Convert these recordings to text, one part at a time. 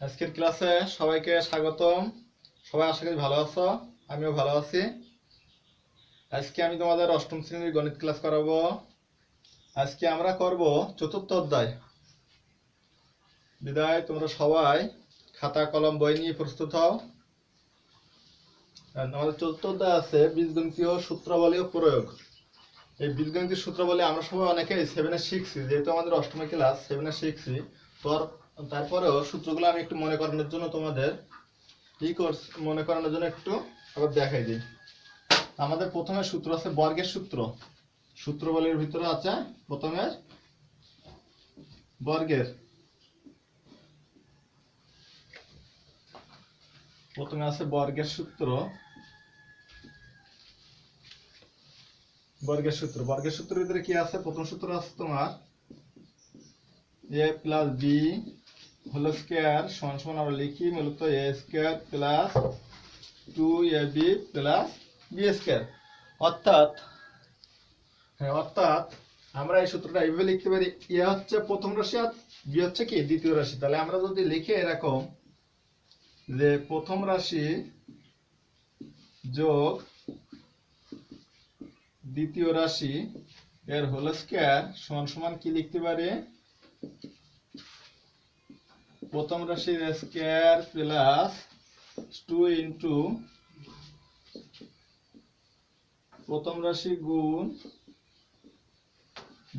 আজকের ক্লাসে সবাইকে স্বাগতম। সবাই আশা করি ভালো আছো, আমিও ভালো আছি। আজকে আমি তোমাদের অষ্টম শ্রেণীর গণিত ক্লাস করাবো। আজকে আমরা করব চতুর্থ অধ্যায়। বিদায় তোমরা সবাই খাতা কলম বই নিয়ে প্রস্তুত হও। আমাদের চতুর্থ অধ্যায় আছে বীজগণিতীয় সূত্রাবলী ও প্রয়োগ। এই বীজগণিতের সূত্রাবলী আমরা সবাই অনেকেই 7-এ শিখছি, যেহেতু আমাদের অষ্টম ক্লাস 7-এ শিখছি। তারপরেও সূত্রগুলো আমি একটু মনে করানোর জন্য তোমাদের মনে করানোর জন্য একটু আবার দেখাই দিই। আমাদের প্রথমে সূত্র আছে বর্গের সূত্র। সূত্রাবলীর ভিতরে আছে প্রথমে বর্গের বর্গের সূত্র। বর্গের সূত্রের ভিতরে কি আছে? প্রথম সূত্র আছে তোমার a plus B whole square সমান সমান আমরা লিখি মূলত a square plus 2ab plus b square. অর্থাৎ আমরা এই সূত্রটা এইভাবে লিখতে পারি, এ হচ্ছে প্রথম রাশি আর বি হচ্ছে কি দ্বিতীয় রাশি। তাহলে আমরা যদি লিখি এরকম যে প্রথম রাশি যোগ দ্বিতীয় রাশি এর হোল স্কয়ার সমান সমান কি লিখতে পারি? প্রথম রাশির স্কয়ার প্লাস 2 ইনটু প্রথম রাশি গুণ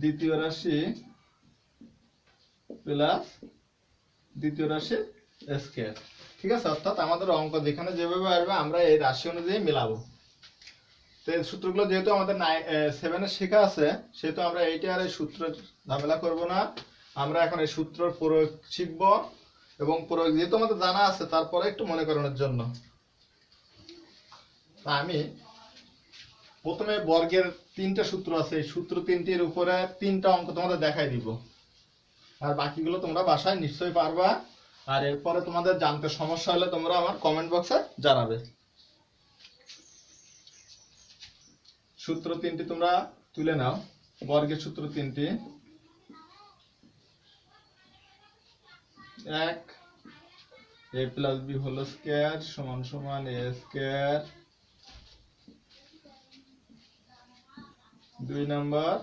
দ্বিতীয় রাশি প্লাস দ্বিতীয় রাশির স্কয়ার। ঠিক আছে? অর্থাৎ আমাদের অঙ্ক যেখানে যেভাবে আসবে আমরা এই রাশি অনুযায়ী মেলাবো। তো এই সূত্রগুলো যেহেতু আমাদের 7-এ শেখা আছে, সেহেতু আমরা এইটা আর এই সূত্রের ঝামেলা করব না। আমরা এখন এই সূত্রের প্রয়োগ শিখব, এবং প্রয়োগ যেহেতু আমাদের জানা আছে তারপরে একটু মনে করানোর জন্য আমি প্রথমে বর্গের 3টা সূত্র আছে, এই সূত্র 3টির উপরে 3টা অঙ্ক তোমাদের দেখাই দিব, আর বাকিগুলো তোমরা বাসায় নিশ্চয়ই পারবা। আর এরপরে তোমাদের জানতে সমস্যা হলে তোমরা আমার কমেন্ট বক্সে জানাবে। সূত্র 3টি তোমরা তুলে নাও। বর্গের সূত্র 3টি। 1 a plus b whole square সমান সমান a square. 2 number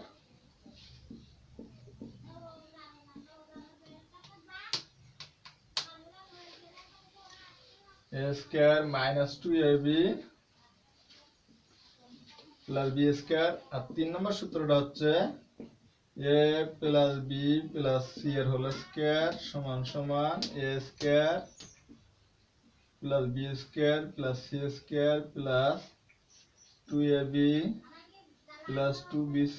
a square minus 2ab plus b square. আর 3 নম্বর সূত্রটা হচ্ছে a plus b plus c এর হোল স্কয়ার সমান সমান a square plus b square plus c square plus 2ab plus 2bc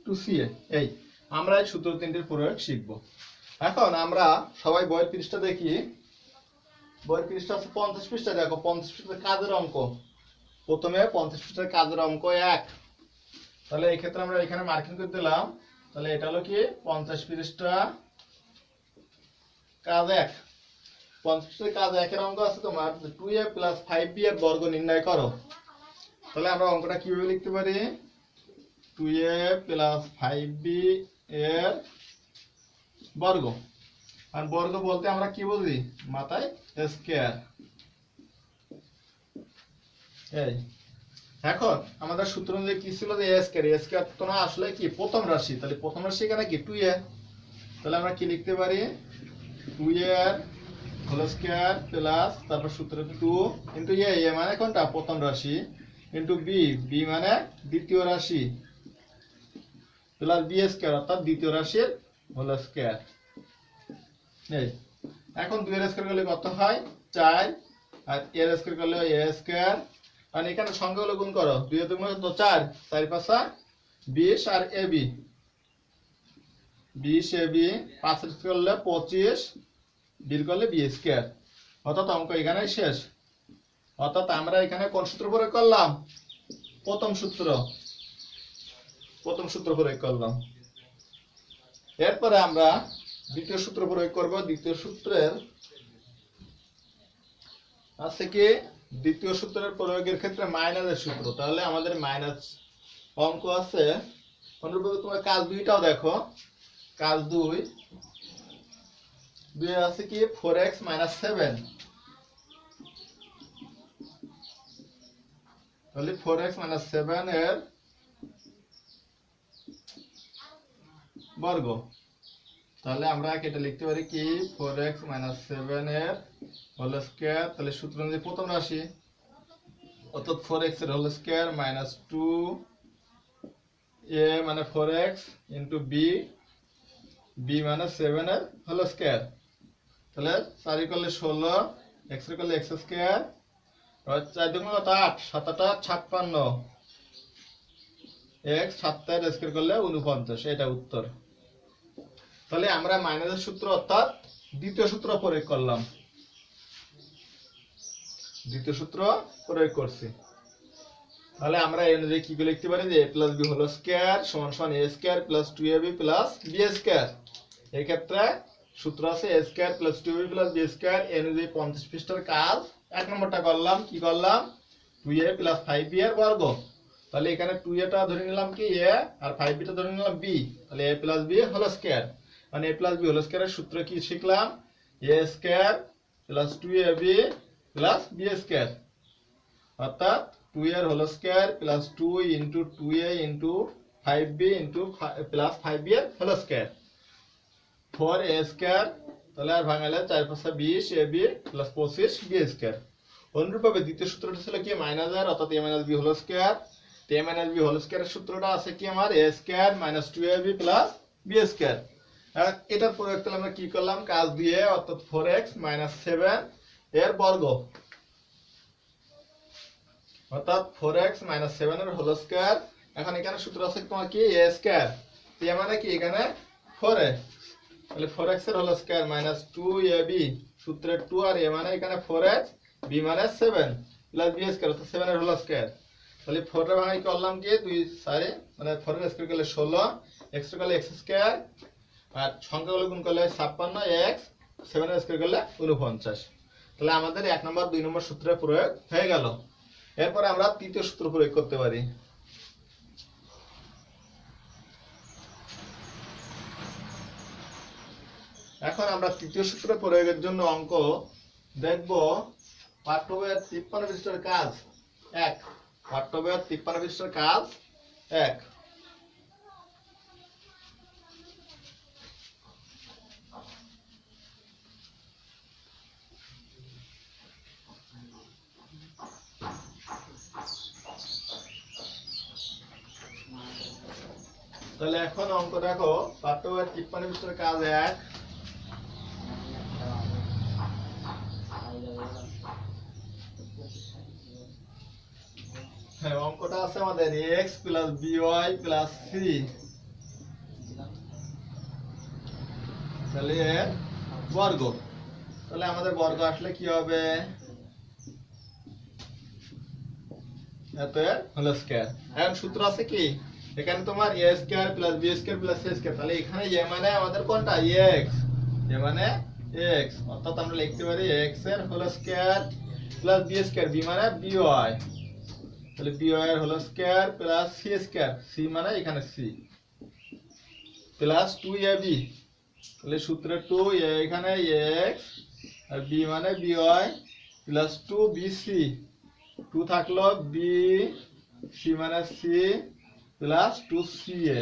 2ca। এই আমরা এই সূত্র 3টির প্রয়োগ শিখব। এখন আমরা সবাই বইয়ের পৃষ্ঠা দেখি। বইয়ের পৃষ্ঠা আছে 50 পৃষ্ঠা। দেখো 50 পৃষ্ঠার কাজের অঙ্ক। প্রথমে 50 পৃষ্ঠার কাজের অঙ্ক 1। তাহলে এই ক্ষেত্রে আমরা এখানে মার্কিং করে দিলাম। তাহলে এটা হলো কি 50 পৃষ্ঠা কাজ 1। 50 পৃষ্ঠার কাজ 1 এর অঙ্ক আছে তোমার 2a প্লাস 5b এর বর্গ নির্ণয় করো। তাহলে আমরা অঙ্কটা কিভাবে লিখতে পারি? 2a প্লাস 5b এর বর্গ। আর বর্গ বলতে আমরা কি বুঝি? মাথায় স্কয়ার। এই এখন আমাদের সূত্র অনুযায়ী কি ছিল? যে a স্কয়ার। a স্কয়ার তো না, আসলে কি প্রথম রাশি। তাহলে প্রথম রাশি এখানে কি 2a। তাহলে আমরা কি লিখতে পারি? 2a এর হোল স্কয়ার প্লাস তারপর সূত্র 2 ইনটু a। a মানে কোনটা? প্রথম রাশি। Into b। b মানে দ্বিতীয় রাশি প্লাস b স্কয়ার অর্থাৎ দ্বিতীয় রাশির হোল স্কয়ার। এই এখন 2 এর স্কয়ার করলে কত হয়? 4। আর a এর স্কয়ার করলে a স্কয়ার। আর এখানে সংখ্যাগুলো গুণ করো। 2 এর গুণ তো 4, 4 5 20 আর ab 20 ab 5 এর স্কয়ার করলে 25 বির করলে b স্কয়ার। অর্থাৎ অঙ্ক এখানেই শেষ। অর্থাৎ আমরা এখানে কোন সূত্র প্রয়োগ করলাম? প্রথম সূত্র প্রয়োগ করলাম। এরপরে আমরা দ্বিতীয় সূত্র প্রয়োগ করব। দ্বিতীয় সূত্রের আছে কি? দ্বিতীয় সূত্রের প্রয়োগের ক্ষেত্রে মাইনাসের সূত্র। তাহলে আমাদের মাইনাস অঙ্ক আছে। অনুরূপভাবে তোমরা কাজ 2টাও দেখো। কাজ 2 2 এ আছে কি 4x - 7, তাহলে 4x - 7 এর বর্গ। তাহলে আমরা এটা লিখতে পারি কি 4x - 7 এর হোল স্কয়ার। তাহলে সূত্র অনুযায়ী প্রথম রাশি অর্থাৎ 4x এর হোল স্কয়ার মাইনাস 2 a মানে 4x ইনটু b, b মানে 7 এর হোল স্কয়ার। তাহলে 4 করলে 16, x করলে x স্কয়ার, আর 4 দুগুণ কত 8, 7 8 56, x 7 এর স্কয়ার করলে 49, এটা উত্তর। তাহলে আমরা মাইনাসের সূত্র অর্থাৎ দ্বিতীয় সূত্র প্রয়োগ করলাম, দ্বিতীয় সূত্র প্রয়োগ করছি। তাহলে আমরা এই অনুযায়ী কি লিখতে পারি যে a plus b whole square সমান সমান a square plus 2ab plus b square. এই ক্ষেত্রে সূত্র আছে a square plus 2ab plus b square. এই অনুযায়ী 50 পৃষ্ঠার কাজ এক নম্বরটা করলাম, কি করলাম 2a প্লাস 5b এর বর্গ। তাহলে এখানে 2a টা ধরে নিলাম কি a আর 5b টা ধরে নিলাম b, তাহলে a plus b whole square. মানে a প্লাস b হোল স্কয়ারের সূত্র কি শিখলাম a square plus 2ab plus b square, অর্থাৎ 2 এর whole square plus 2 into 2a into 5b into plus 5b এর হোল স্কয়ার 4a স্কয়ার। তাহলে আর ভাঙালে 4 5 20 ab প্লাস 25 b স্কয়ার। অনুরূপভাবে দ্বিতীয় সূত্রটা ছিল কি মাইনাসের অর্থাৎ a minus b whole square. a minus b whole স্কয়ারের সূত্রটা আছে কি আমার a square minus 2ab plus b square. এটার প্রয়োগ করলে আমরা কি করলাম কাজ দিয়ে অর্থাৎ 4x মাইনাস 7 এর বর্গ, অর্থাৎ 4x মাইনাস 7 এর হোল স্কয়ার। এখন এখানে সূত্র আছে তোমার কি a স্কয়ার, a মানে কি এখানে 4x, তাহলে 4x এর হোল স্কয়ার মাইনাস 2ab, সূত্রে 2 আর a মানে এখানে 4x, b মানে 7 প্লাস b স্কয়ার অর্থাৎ 7 এর হোল স্কয়ার। তাহলে 4 এর ভাঙাই করলাম কি 2 4, মানে 4 এর স্কয়ার করলে 16, x করলে x স্কয়ার, আর সংখ্যাগুলো গুণ করলে 56, x 7 এর স্কয়ার করলে 49। তাহলে আমাদের 1 নম্বর 2 নম্বর সূত্রের প্রয়োগ হয়ে গেল। এরপরে আমরা তৃতীয় সূত্র প্রয়োগ করতে পারি। এখন আমরা তৃতীয় সূত্র প্রয়োগের জন্য অঙ্ক দেখব পাঠ্য বইয়ের 53 পৃষ্ঠার কাজ 1, পাঠ্য বইয়ের 53 পৃষ্ঠার কাজ 1। তাহলে এখন অঙ্ক দেখো পাঠ্য বইয়ের 53 পৃষ্ঠার কাজ 1। হ্যাঁ, অঙ্কটা আছে আমাদের x plus by plus c, তাহলে এর বর্গ। তাহলে আমাদের বর্গ আসলে কি হবে এত এর হোল স্কয়ার। এখন সূত্র আছে কি এখানে তোমার a square plus b square plus c square, তাহলে এখানে a মানে আমাদের কোনটা x, a মানে x, অর্থাৎ আমরা লিখতে পারি x এর whole square plus b square, b মানে by, তাহলে by এর whole square plus c square, c মানে এখানে c প্লাস 2ab। তাহলে সূত্রে 2 a এখানে x আর b মানে by প্লাস 2bc, 2 থাকলো b, c মানে c প্লাস 2ca,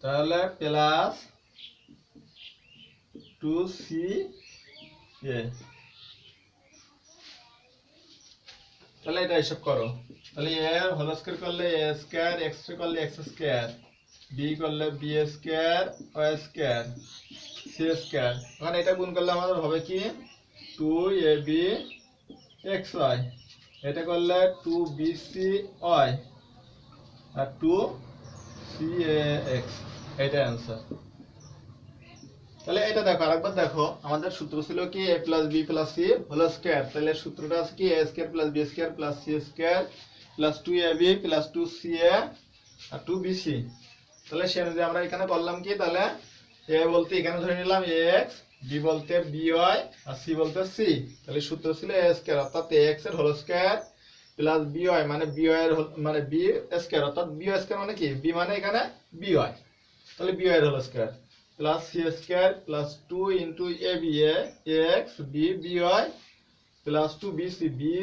তাহলে প্লাস 2ca। তাহলে এটা হিসাব করো। তাহলে a এর হোল স্কয়ার করলে a স্কয়ার, x করলে x স্কয়ার, b করলে b square, y square, c square. এখন এটা গুণ করলে আমাদের হবে কি 2ab xy, এটা করলে 2bcy আর 2cax, এটা অ্যানসার। তাহলে এটা দেখো আরেকবার দেখো, আমাদের সূত্র ছিল কি a plus b plus c whole square. তাহলে সূত্রটা আছে কি a square plus b square plus c square plus 2ab plus 2ca আর 2bc। তাহলে সে অনুযায়ী আমরা এখানে করলাম কি, তাহলে a বলতে এখানে ধরে নিলাম x, b বলতে by আর c বলতে c। তাহলে সূত্র ছিল a স্কয়ার অর্থাৎ ax এর হোল স্কয়ার প্লাস বিওয়াই মানে বিওয়াই এর মানে বি স্কয়ার, অর্থাৎ বি স্কয়ার মানে কি, বি মানে এখানে বিওয়াই, তাহলে বিওয়াই এর whole square plus c square plus 2 into a b a x b b y plus 2 b c b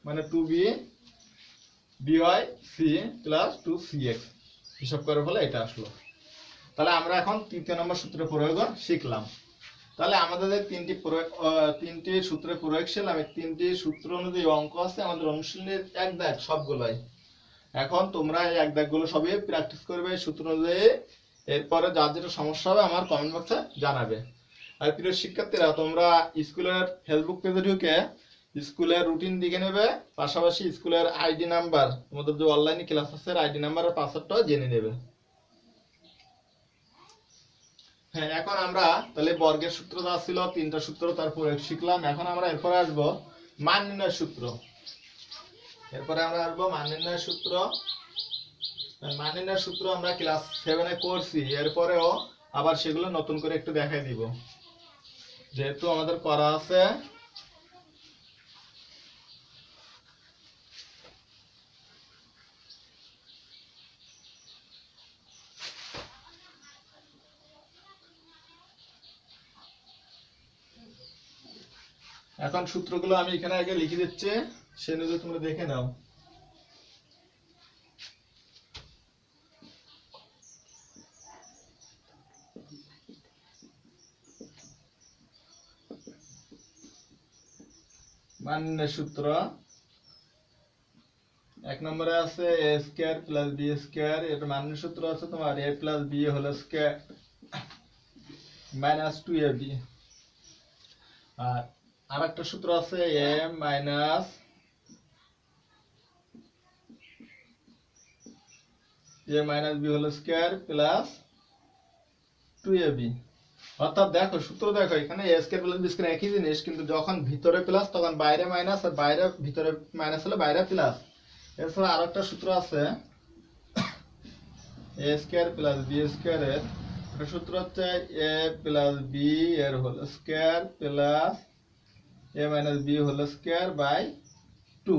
মানে 2 b b y c plus 2 c x, হিসাব করে ফলে এটা আসলো। তাহলে আমরা এখন তৃতীয় নম্বর সূত্রের প্রয়োগ শিখলাম। তাহলে আমাদের যে তিনটি সূত্রের প্রয়োগশীল, আমি তিনটি সূত্র অনুযায়ী অঙ্ক আছে আমাদের অনুশীলনের এক দাগ সবগুলাই। এখন তোমরা এই এক দাগগুলো সবই প্র্যাকটিস করবে সূত্র অনুযায়ী। এরপরে যার যেটা সমস্যা হবে আমার কমেন্ট বক্সে জানাবে। আর প্রিয় শিক্ষার্থীরা, তোমরা স্কুলের ফেসবুক পেজে ঢুকে স্কুলের রুটিন দিকে নেবে, পাশাপাশি স্কুলের আইডি নাম্বার, তোমাদের যে অনলাইনে ক্লাস আছে আইডি নাম্বার আর পাসওয়ার্ডটাও জেনে নেবে। হ্যাঁ, এখন আমরা তাহলে বর্গের সূত্র যা ছিল তিনটা সূত্র তার প্রয়োগ শিখলাম। এখন আমরা এরপরে আসবো মান নির্ণয়ের সূত্র। মান নির্ণয়ের সূত্র। মান নির্ণয়ের সূত্র আমরা ক্লাস 7 এ করছি, এরপরেও আবার সেগুলো নতুন করে একটু দেখাই দিব, যেহেতু আমাদের করা আছে। এখন সূত্রগুলো আমি এখানে আগে লিখে দিচ্ছি, সে অনুযায়ী তোমরা দেখে নাও। মান নির্ণয়ের সূত্র এক নম্বরে আছে এ স্কয়ার প্লাস বি স্কয়ার, এর মান নির্ণয়ের সূত্র আছে তোমার A plus B whole square minus 2ab। আর আরেকটা সূত্র আছে A minus B whole square plus 2ab। অর্থাৎ দেখো সূত্র দেখো, এখানে A square plus B square একই জিনিস, কিন্তু যখন ভিতরে প্লাস তখন বাইরে মাইনাস, আর বাইরে ভিতরে মাইনাস হলে বাইরে প্লাস। এছাড়া আরেকটা সূত্র আছে এ স্কয়ার প্লাস বি স্কয়ার এর, এটা সূত্র হচ্ছে এ প্লাস বি এর whole square plus a minus B whole square by 2।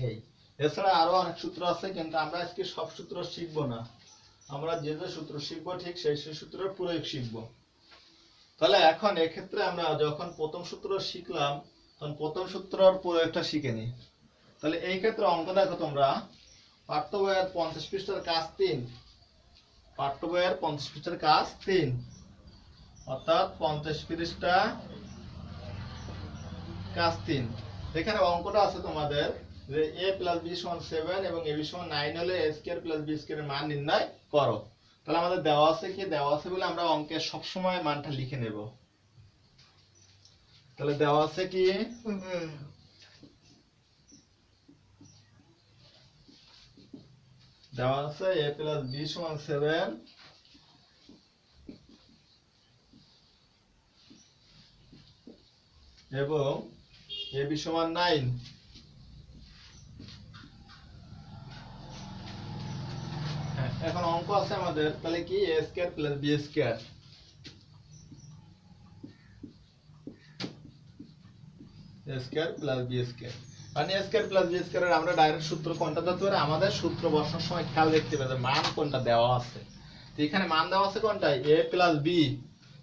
এই এছাড়া আরো অনেক সূত্র আছে, কিন্তু আমরা আজকে সব সূত্র শিখবো না। আমরা যে যে সূত্র শিখবো ঠিক সেই সূত্রের প্রয়োগ শিখবো। তাহলে এখন এক্ষেত্রে আমরা যখন প্রথম সূত্র শিখলাম তখন প্রথম সূত্রের প্রয়োগটা শিখে নিই। তাহলে এই ক্ষেত্রে অঙ্ক দেখো তোমরা, পাঠ্য বইয়ের 50 পৃষ্ঠার কাজ 3, পাঠ্য বইয়ের 50 পৃষ্ঠার কাজ 3, অর্থাৎ 50 পৃষ্ঠা কাজ 3। এখানে অঙ্কটা আছে তোমাদের যে a প্লাস b সমান 7 এবং ab সমান 9 হলে a square plus b square এর মান নির্ণয় করো। তাহলে আমাদের দেওয়া আছে কি, দেওয়া আছে বলে আমরা অঙ্কে সব সময় মানটা লিখে নেব। তাহলে দেওয়া আছে কি, দেওয়া আছে a প্লাস b সমান 7 এবং ab সমান 9। এখন অঙ্ক আছে আমাদের তাহলে কি a square plus b square, a square plus b square, মানে a square plus b square এর আমরা ডাইরেক্ট সূত্র কোনটা দিতে পারি, আমাদের সূত্র বসানোর সময় খেয়াল রাখতে হবে মান কোনটা দেওয়া আছে। তো এখানে মান দেওয়া আছে কোনটা, a প্লাস b,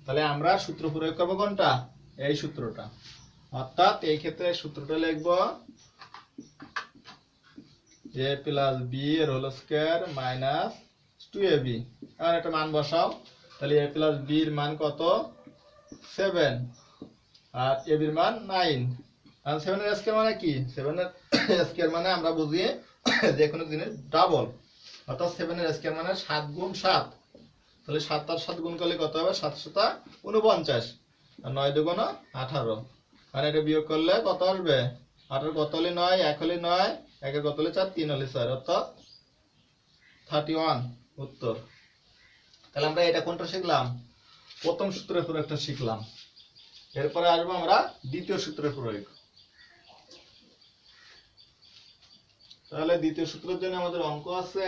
তাহলে আমরা সূত্র প্রয়োগ করব কোনটা, এই সূত্রটা। অর্থাৎ এই ক্ষেত্রে সূত্রটা লিখব a প্লাস b এর হোল স্কয়ার মাইনাস 2ab। এখন একটা মান বসাও, তাহলে a প্লাস b এর মান কত, 7, আর ab এর মান 9। আর 7 এর স্কয়ার মানে কি, 7 এর স্কয়ার মানে আমরা বুঝি যে কোনো জিনিস ডাবল, অর্থাৎ 7 এর স্কয়ার মানে 7 গুণ 7। তাহলে 7 আর 7 গুণ করলে কত হবে, 7 7 49, আর 9 দুগুণ 18। আর এটা বিয়োগ করলে কত আসবে, 8 কত হলে 9, 1 হলে 9, 1 এর কত হলে 4, 3 হলে 4, অর্থাৎ 31 উত্তর। তাহলে আমরা এটা কোনটা শিখলাম, প্রথম সূত্রের প্রয়োগটা শিখলাম। এরপরে আসবো আমরা দ্বিতীয় সূত্রের প্রয়োগ। তাহলে দ্বিতীয় সূত্রের জন্য আমাদের অঙ্ক আছে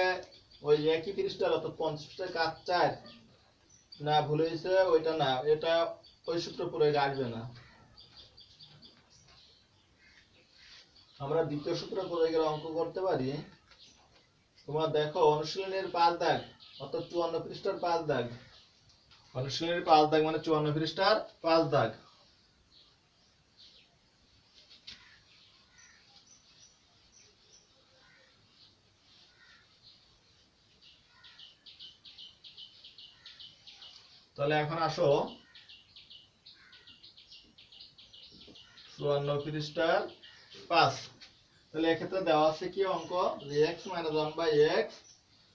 ওই একই পৃষ্ঠার, অর্থাৎ 50 পৃষ্ঠার কাজ 4। না ভুলে গেছে, ওইটা না, এটা ওই সূত্র প্রয়োগ আসবে না। আমরা দ্বিতীয় সূত্র প্রয়োগের অঙ্ক করতে পারি। তোমার দেখো অনুশীলনের 5 দাগ, অর্থাৎ 54 পৃষ্ঠার 5 দাগ। অনুশীলনের 5 দাগ মানে 54 পৃষ্ঠার 5 দাগ। তাহলে এখন আসো 54 পৃষ্ঠার 5। তাহলে এক্ষেত্রে দেওয়া আছে কি অঙ্ক, যে x - 1/x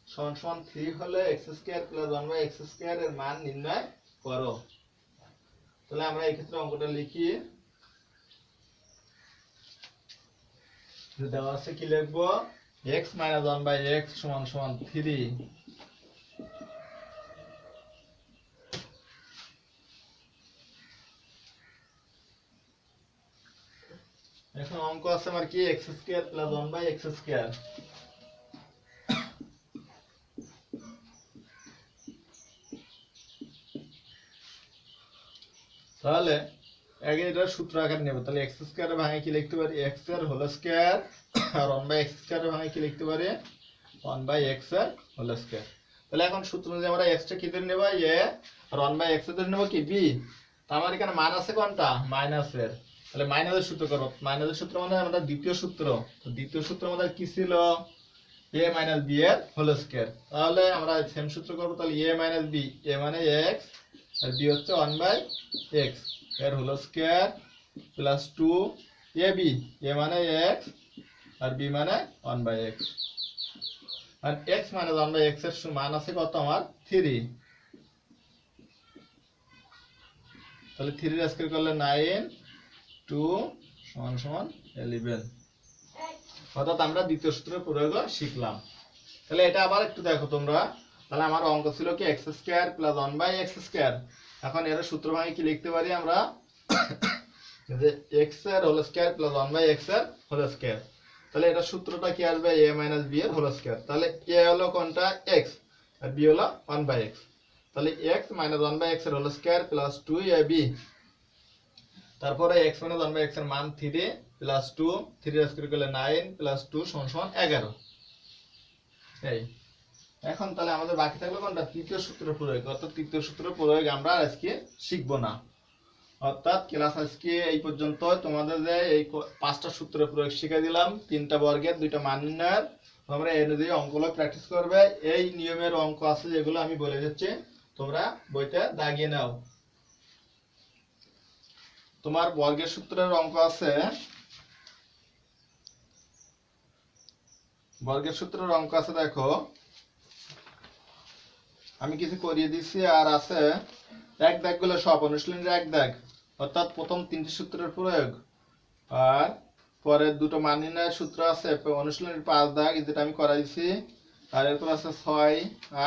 সমান সমান 3 হলে x² + 1/x² এর মান নির্ণয় করো। তাহলে আমরা এই ক্ষেত্রে অঙ্কটা লিখি। দেওয়া আছে কি লিখবো, x - 1/x সমান সমান 3। এখন অঙ্ক আছে আমার কি x² + 1/x²। তাহলে আগে এটা সূত্র আকারে নেব। তাহলে x² এর ভাঙে কি লিখতে পারি, x এর হোল স্কয়ার, আর 1/x² এর ভাঙে কি লিখতে পারি, 1/x এর হোল স্কয়ার। তাহলে এখন সূত্র অনুযায়ী আমরা x টা কি ধরে নেব, a, আর 1/x এর ধরে নেব কি b। তো আমার এখানে মান আছে কোনটা, মাইনাসের। তাহলে মাইনাসের সূত্র করব। মাইনাসের সূত্র মানে আমাদের দ্বিতীয় সূত্র। তো দ্বিতীয় সূত্র আমাদের কি ছিল, a - b এর হোল স্কয়ার। তাহলে আমরা সেম সূত্র করব। তাহলে a - b, a মানে x আর b হচ্ছে 1/x এর whole square plus 2ab, a মানে x আর b মানে 1/x। আর x - 1/x এর মান আছে কত আমার, 3। তাহলে 3 এর স্কয়ার করলে 9, 2 = 11। অর্থাৎ আমরা দ্বিতীয় সূত্রের প্রয়োগ শিখলাম। তাহলে এটা আবার একটু দেখো তোমরা। তাহলে আমার অঙ্ক ছিল কি x² + 1/x²। এখন এর সূত্র ভাঙে কি লিখতে পারি আমরা, যে x এর হোল স্কয়ার + 1/x এর হোল স্কয়ার। তাহলে এটা সূত্রটা কি আসবে, a - b এর হোল স্কয়ার। তাহলে a হলো কোনটা, x, আর b হলো 1/x। তাহলে x - 1/x এর হোল স্কয়ার প্লাস 2ab, তারপরে x - 1/x এর মান 3 প্লাস 2, 3 এর স্কয়ার করলে 9 প্লাস 2 = 11। এই এখন তাহলে আমাদের বাকি থাকলো কোনটা, তৃতীয় সূত্রের প্রয়োগ। অর্থাৎ তৃতীয় সূত্রের প্রয়োগ আমরা আজকে শিখব না। অর্থাৎ ক্লাস আজকে এই পর্যন্ত। তোমাদের যে এই 5টা সূত্রের প্রয়োগ শিখিয়ে দিলাম, 3টা বর্গের 2টা মান নির্ণয়ের। তোমরা এই অনুযায়ী অঙ্কগুলো প্র্যাকটিস করবে। এই নিয়মের অঙ্ক আছে যেগুলো আমি বলে দিচ্ছি, তোমরা বইতে দাগিয়ে নাও। তোমার বর্গের সূত্রের অঙ্ক আছে, বর্গের সূত্রের অঙ্ক আছে দেখো, আমি কিছু করিয়ে দিচ্ছি। আর আছে এক দাগ গুলো সব অনুশীলনের এক দাগ, অর্থাৎ প্রথম 3টি সূত্রের প্রয়োগ। আর পরের দুটো মান নির্ণয়ের সূত্র আছে অনুশীলনের 5 দাগ, যেটা আমি করাইছি। আর এরপর আছে 6,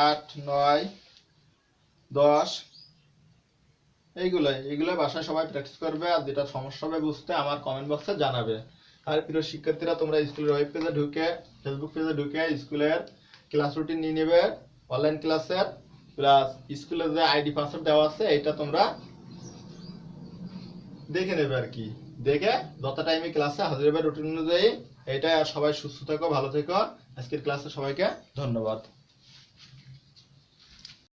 8, 9, 10। এইগুলো বাসায় সবাই প্র্যাকটিস করবে। আর যেটা সমস্যা হবে বুঝতে আমার কমেন্ট বক্সে জানাবে। আর প্রিয় শিক্ষার্থীরা, তোমরা স্কুলের ওয়েব পেজে ঢুকে, ফেসবুক পেজে ঢুকে স্কুলের ক্লাস রুটিন নিয়ে নেবে। অনলাইন ক্লাসের প্লাস স্কুলের যে আইডি পাসওয়ার্ড দেওয়া আছে, এটা তোমরা দেখে নেবে আর কি। দেখে যত টাইমে ক্লাসে হাজির হবে রুটিন অনুযায়ী। এইটা সবাই সুস্থ থেকো, ভালো থেকো। আজকের ক্লাসে সবাইকে ধন্যবাদ।